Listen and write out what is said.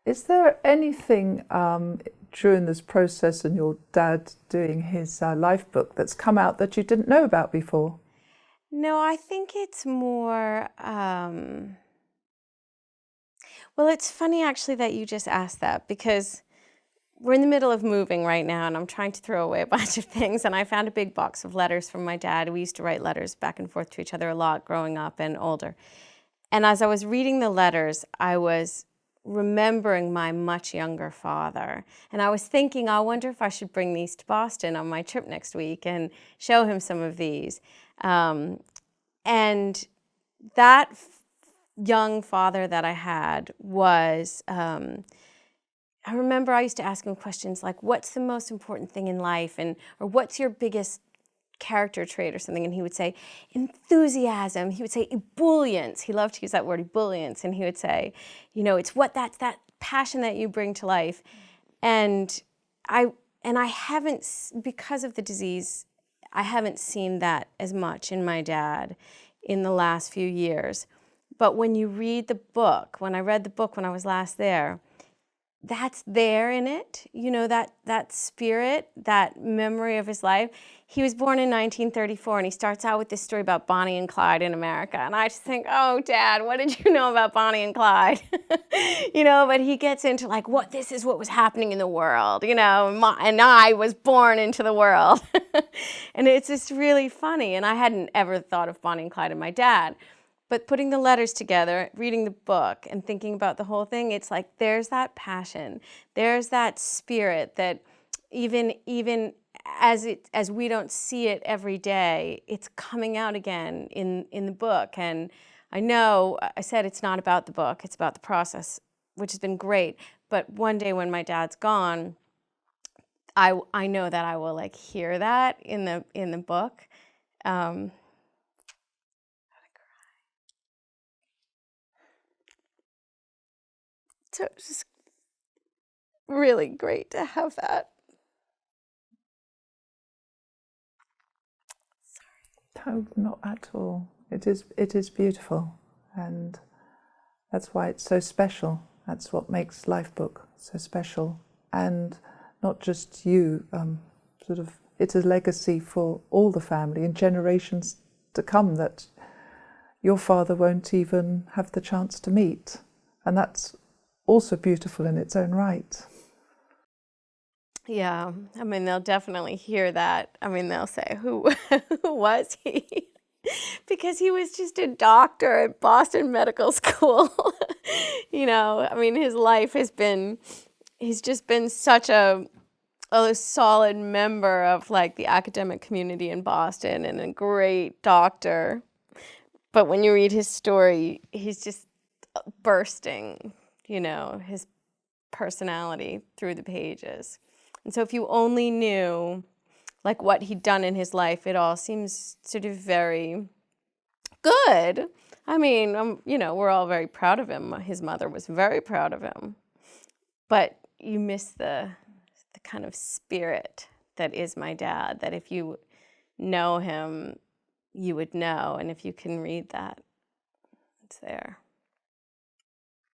Is there anything during this process and your dad doing his life book that's come out that you didn't know about before? No, I think it's more, well, it's funny actually that you just asked that, because we're in the middle of moving right now and I'm trying to throw away a bunch of things, and I found a big box of letters from my dad. We used to write letters back and forth to each other a lot growing up and older. And as I was reading the letters, I was remembering my much younger father. And I was thinking, I wonder if I should bring these to Boston on my trip next week and show him some of these. And that young father that I had was, I remember I used to ask him questions like, what's the most important thing in life? Or what's your biggest character trait or something? And he would say, enthusiasm. He would say, ebullience. He loved to use that word, ebullience. And he would say, it's that's that passion that you bring to life. And I haven't, because of the disease, I haven't seen that as much in my dad in the last few years. But when you read the book, when I read the book when I was last there, that's there in it, that spirit, that memory of his life. He was born in 1934, and he starts out with this story about Bonnie and Clyde in America. And I just think, oh, Dad, what did you know about Bonnie and Clyde? But he gets into like, this is what was happening in the world, and I was born into the world. And it's just really funny. And I hadn't ever thought of Bonnie and Clyde and my dad. But putting the letters together, reading the book, and thinking about the whole thing, it's like there's that passion, there's that spirit that even as we don't see it every day, it's coming out again in the book. And I know I said it's not about the book, it's about the process, which has been great. But one day when my dad's gone, I know that I will hear that in the book. So it's just really great to have that. No, not at all. It is beautiful, and that's why it's so special. That's what makes Life Book so special, and not just you. It's a legacy for all the family in generations to come that your father won't even have the chance to meet, and that's also beautiful in its own right. Yeah, they'll definitely hear that. They'll say, who was he? Because he was just a doctor at Boston Medical School. His life he's just been such a solid member of the academic community in Boston, and a great doctor. But when you read his story, he's just bursting, his personality through the pages. And so if you only knew what he'd done in his life, it all seems sort of very good. We're all very proud of him. His mother was very proud of him. But you miss the kind of spirit that is my dad, that if you know him, you would know. And if you can read that, it's there.